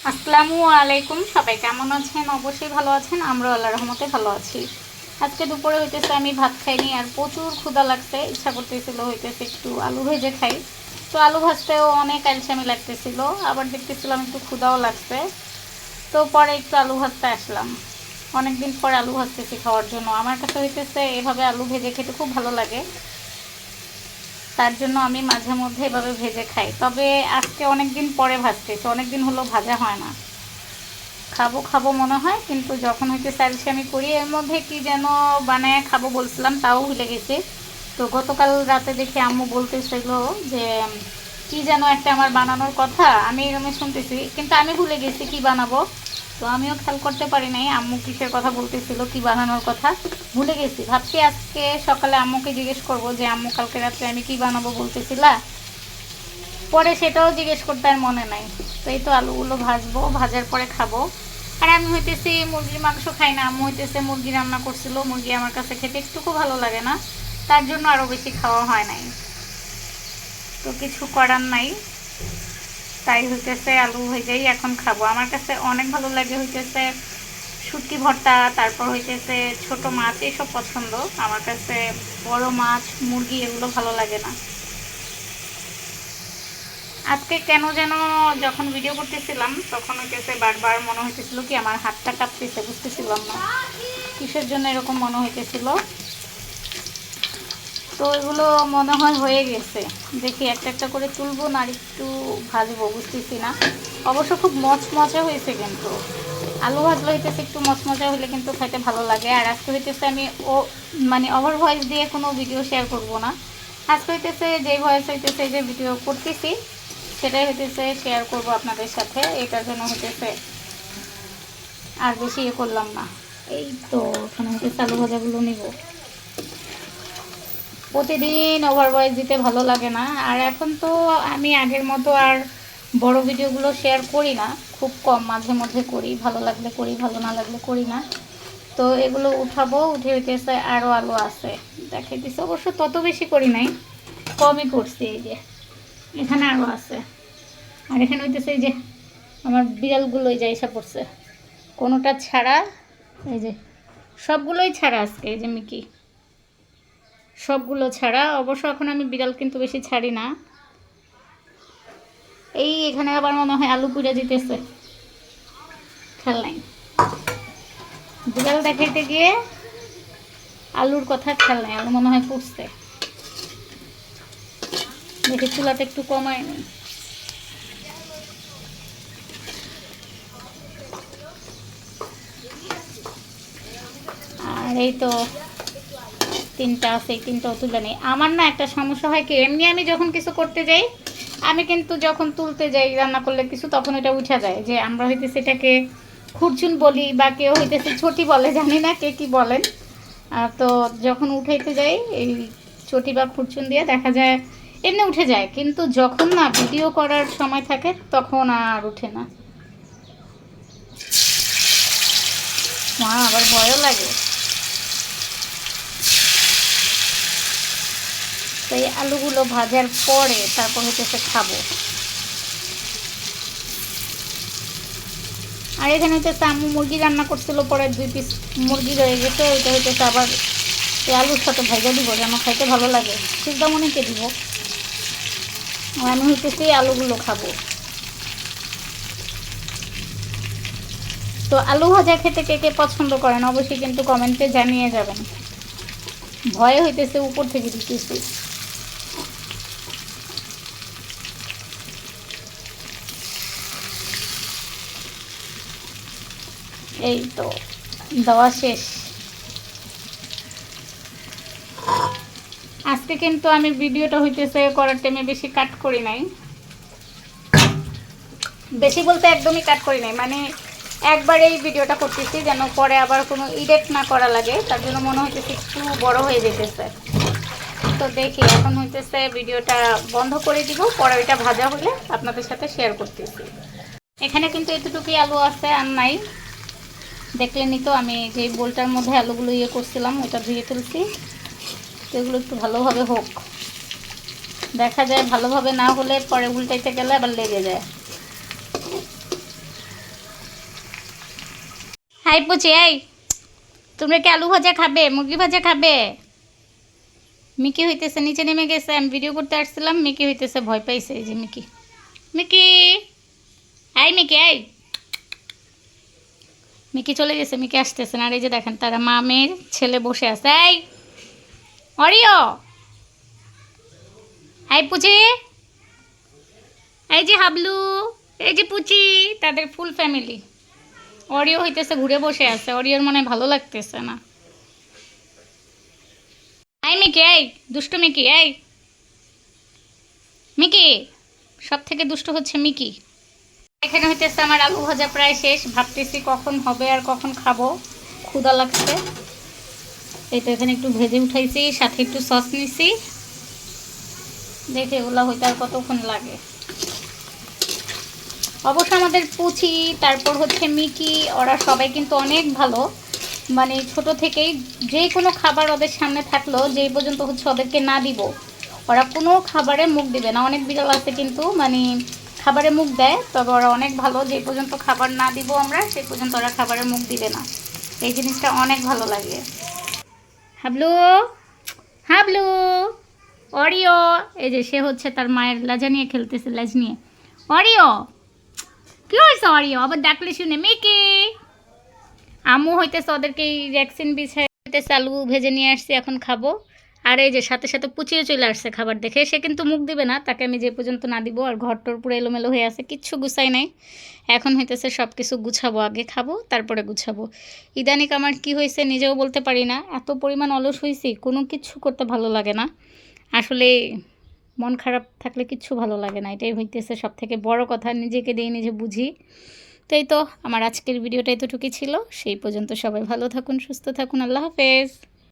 আসসালামু আলাইকুম। সবাই কেমন আছেন? অবশ্যই ভালো আছেন। আমরা আল্লাহর রহমতে ভালো আছি। আজকে দুপুরে হইতেছে আমি ভাত খাইনি, আর প্রচুর ক্ষুধা লাগছে। ইচ্ছা করতেছিল হইতেছে একটু আলু ভেজে খাই। তো আলু ভাজতেও অনেক আলসামি লাগতেছিল, আবার দেখতেছিলাম একটু ক্ষুধাও লাগছে। তো পরে একটু আলু ভাজতে আসলাম। অনেকদিন পরে আলু ভাজতেছি খাওয়ার জন্য। আমার কাছে হইতেছে এভাবে আলু ভেজে খেতে খুব ভালো লাগে। তার জন্য আমি মাঝে মধ্যে এভাবে ভেজে খাই। তবে আজকে অনেক দিন পরে ভাজতেছি, অনেক দিন হলো ভাজা হয় না। খাবো খাবো মনে হয়, কিন্তু যখন হইতে চাইছি আমি করি। এর মধ্যে কি যেন বানায় খাবো বলছিলাম, তাও ভুলে গেছি। তো গতকাল রাতে দেখি আম্মু বলতেছিল যে কি যেন একটা আমার বানানোর কথা, আমি শুনতেছি, কিন্তু আমি ভুলে গেছি কি বানাবো। তো আমিও খেয়াল করতে পারি নাই আম্মু কিসের কথা বলতেছিল, কি বানানোর কথা ভুলে গেছি। ভাবছি আজকে সকালে আম্মুকে জিজ্ঞেস করব যে আম্মু কালকে রাত্রে আমি কি বানাবো বলতেছিলা। পরে সেটাও জিজ্ঞেস করতে আর মনে নাই। তো এই তো আলুগুলো ভাজবো, ভাজার পরে খাবো। আর আমি হইতেছি মুরগির মাংস খাই না, আম্মু হইতেছে মুরগি রান্না করছিল। মুরগি আমার কাছে খেতে একটুকু ভালো লাগে না, তার জন্য আরও বেশি খাওয়া হয় নাই। তো কিছু করার নাই, তাই হইতেছে আলু ভেজেই এখন খাবো। আমার কাছে অনেক ভালো লাগে হইতেছে শুটকি ভর্তা, তারপর হইতেছে ছোট মাছ, এইসব পছন্দ আমার কাছে। বড় মাছ মুরগি এগুলো ভালো লাগে না। আজকে কেন যেন যখন ভিডিও করতেছিলাম তখন হইতেছে বারবার মনে হইতেছিল কি আমার হাতটা কাঁপতেছে, বুঝতেছিলাম না কিসের জন্য এরকম মনে হইতেছিল। তো এগুলো মনে হয় হয়ে গেছে। দেখি একটা একটা করে তুলবো না আর একটু ভাজবো, বুঝতেছি না। অবশ্য খুব মচমচে হয়েছে, কিন্তু আলু ভাজলে হইতেছে একটু মচমচে হলে কিন্তু খাইতে ভালো লাগে। আর আজকে হইতেছে আমি মানে ওভার ভয়েস দিয়ে কোনো ভিডিও শেয়ার করব না। আজকে হইতেছে যে ভয়েস হইতেছে যে ভিডিও করতেছি সেটাই হইতেছে শেয়ার করব আপনাদের সাথে। এটার জন্য হইতেছে আর বেশি ইয়ে করলাম না। এই তো এখানে হইতেছে আলু ভাজাগুলো নিব। প্রতিদিন ওভার ভয়েস দিতে ভালো লাগে না। আর এখন তো আমি আগের মতো আর বড় ভিডিওগুলো শেয়ার করি না, খুব কম, মাঝে মধ্যে করি, ভালো লাগলে করি, ভালো না লাগলে করি না। তো এগুলো উঠাবো, উঠে হইতেছে আরও আলু আছে দেখাইতেছে। অবশ্য তত বেশি করি নাই, কমই করছি। এই যে এখানে আরও আছে। আর এখানে হইতেছে এই যে আমার বিড়ালগুলোই যা এসে পড়ছে, কোনোটা ছাড়া। এই যে সবগুলোই ছাড়া আজকে, এই যে মিকি সবগুলো ছাড়া। অবশ্য এখন আমি বিড়াল কিন্তু বেশি ছাড়ি না। এই এখানে আবার মনে হয় আলু পুড়ে যেতেছে, খেয়াল নাই। বিড়াল দেখাইতে গিয়ে আলুর কথা খেয়াল নাই, আলু মনে হয় পুড়ছে। দেখি চুলাটা একটু কমায় নি। আর এই তো তিনটা আছে, এই তিনটাও তুলে নেই। আমার না একটা সমস্যা হয় কি, এমনি আমি যখন কিছু করতে যাই, আমি কিন্তু যখন তুলতে যাই রান্না করলে কিছু, তখন এটা উঠা যায়। যে আমরা হইতেছে এটাকে খুরচুন বলি, বা কেউ হইতেছে ছটি বলে, জানি না কে কি বলেন। তো যখন উঠাইতে যাই এই চটি বা খুরচুন দিয়ে দেখা যায় এমনি উঠে যায়, কিন্তু যখন না ভিডিও করার সময় থাকে তখন আর উঠে না। মা আবার ভয়ও লাগে। তো এই আলুগুলো ভাজার পরে তারপর হইতেছে খাবো। আর এখানে হইতেছে আম্মু মুরগি রান্না করছিল, পরে 2 পিস মুরগি রয়ে গেছে, ওইটা হইতেছে আবার এই আলুর সাথে ভাজা দিব যেন খাইতে ভালো লাগে। সিদ্ধামণিকে দিব, আর আমি হইতেছি আলুগুলো খাবো। তো আলু ভাজা খেতে কে কে পছন্দ করেন অবশ্যই কিন্তু কমেন্টে জানিয়ে যাবেন। ভয়ে হইতেছে উপর থেকে দিতেছি। এই তো দেওয়া শেষ। আজকে কিন্তু আমি ভিডিওটা হইতেছে করার টাইমে বেশি কাট করি নাই। বেশি বলতে একদমই কাট করি নাই, মানে একবার এই ভিডিওটা করতেছি যেন পরে আবার কোনো এডিট না করা লাগে, তার জন্য মনে হইতেছে একটু বড় হয়ে যেতেছে। তো দেখি এখন হইতেছে ভিডিওটা বন্ধ করে দিব, পরে ওইটা ভাজা হলে আপনাদের সাথে শেয়ার করতেছি। এখানে কিন্তু এতটুকুই আলু আছে, আর নাই। দেখলেনই তো আমি যে বোলটার মধ্যে আলুগুলো ইয়ে করছিলাম ওটা ধুয়ে ফেলছি। তো এগুলো একটু ভালোভাবে হোক, দেখা যায় ভালোভাবে না হলে পরে উল্টাইতে গেলে আবার লেগে যায়। হাই পুচি, এই তোমরা কি আলু ভাজা খাবে, মুরগি ভাজা খাবে? মিকি হইতেছে নিচে নেমে গেছে, আমি ভিডিও করতে আসছিলাম, মিকি হইতেছে ভয় পাইছে। এই যে মিকি, মিকি এই মিকি, এই মিকি চলে গেছে, মিকি আসতেছে না। আর এই যে দেখেন তারা মা মেয়ের ছেলে বসে আছে। এই অরিও, এই পুচি, এই যে হাবলু, এই যে পুচি, তাদের ফুল ফ্যামিলি। অরিও হইতেছে ঘুরে বসে আছে, অরিওর মনে হয় ভালো লাগতেছে না। এই মিকি, এই দুষ্টু মিকি, এই মিকি, সব থেকে দুষ্ট হচ্ছে মিকি। এখানে হইতেছে আমার আলু ভাজা প্রায় শেষ, ভাবতেছি কখন হবে আর কখন খাবো, ক্ষুধা লাগছে। এই তো এখানে একটু ভেজে উঠাইছি, সাথে একটু সস নিছি, দেখে এগুলো হইতে আর কতক্ষণ লাগে। অবশ্য আমাদের পুচি, তারপর হচ্ছে মিকি, ওরা সবাই কিন্তু অনেক ভালো। মানে ছোট থেকেই যে কোনো খাবার ওদের সামনে থাকলো, যেই পর্যন্ত হচ্ছে ওদেরকে না দিব, ওরা কোনো খাবারে মুখ দিবে না। অনেক বিড়াল আছে কিন্তু মানে খাবারে মুখ দেয়, তবে ওরা অনেক ভালো, যে পর্যন্ত খাবার না দিব আমরা সেই পর্যন্ত ওরা খাবারে মুখ দিবে না। এই জিনিসটা অনেক ভালো লাগে। হাবলু, হাবলু, অরিও, এই যে সে হচ্ছে তার মায়ের লাজা নিয়ে খেলতেছে, লাজ নিয়ে। অরিও, কি হয়েছে অরিও, আবার ডাকলে শুনে মিকি। আম্মু হইতেছে ওদেরকে এই ভ্যাকসিন বিছাই হইতেছে, আলু ভেজে নিয়ে আসছি, এখন খাবো। আর এই যে সাথে সাথে পুচিয়ে চলে আসছে খাবার দেখে, সে কিন্তু মুখ দিবে না, তাকে আমি যে পর্যন্ত না দিব। আর ঘরটর পুরো এলোমেলো হয়ে আছে, কিচ্ছু গুছাই নাই। এখন হইতেছে সব কিছু গুছাবো, আগে খাবো তারপরে গুছাবো। ইদানিক আমার কি হয়েছে নিজেও বলতে পারি না, এত পরিমাণ অলস হয়েছি, কোনো কিছু করতে ভালো লাগে না। আসলে মন খারাপ থাকলে কিচ্ছু ভালো লাগে না, এটাই হইতেছে সব থেকে বড় কথা, নিজেকে দিয়ে নিজে বুঝি। তো এই তো আমার আজকের ভিডিওটা এতটুকুই ছিল। সেই পর্যন্ত সবাই ভালো থাকুন, সুস্থ থাকুন, আল্লাহ হাফেজ।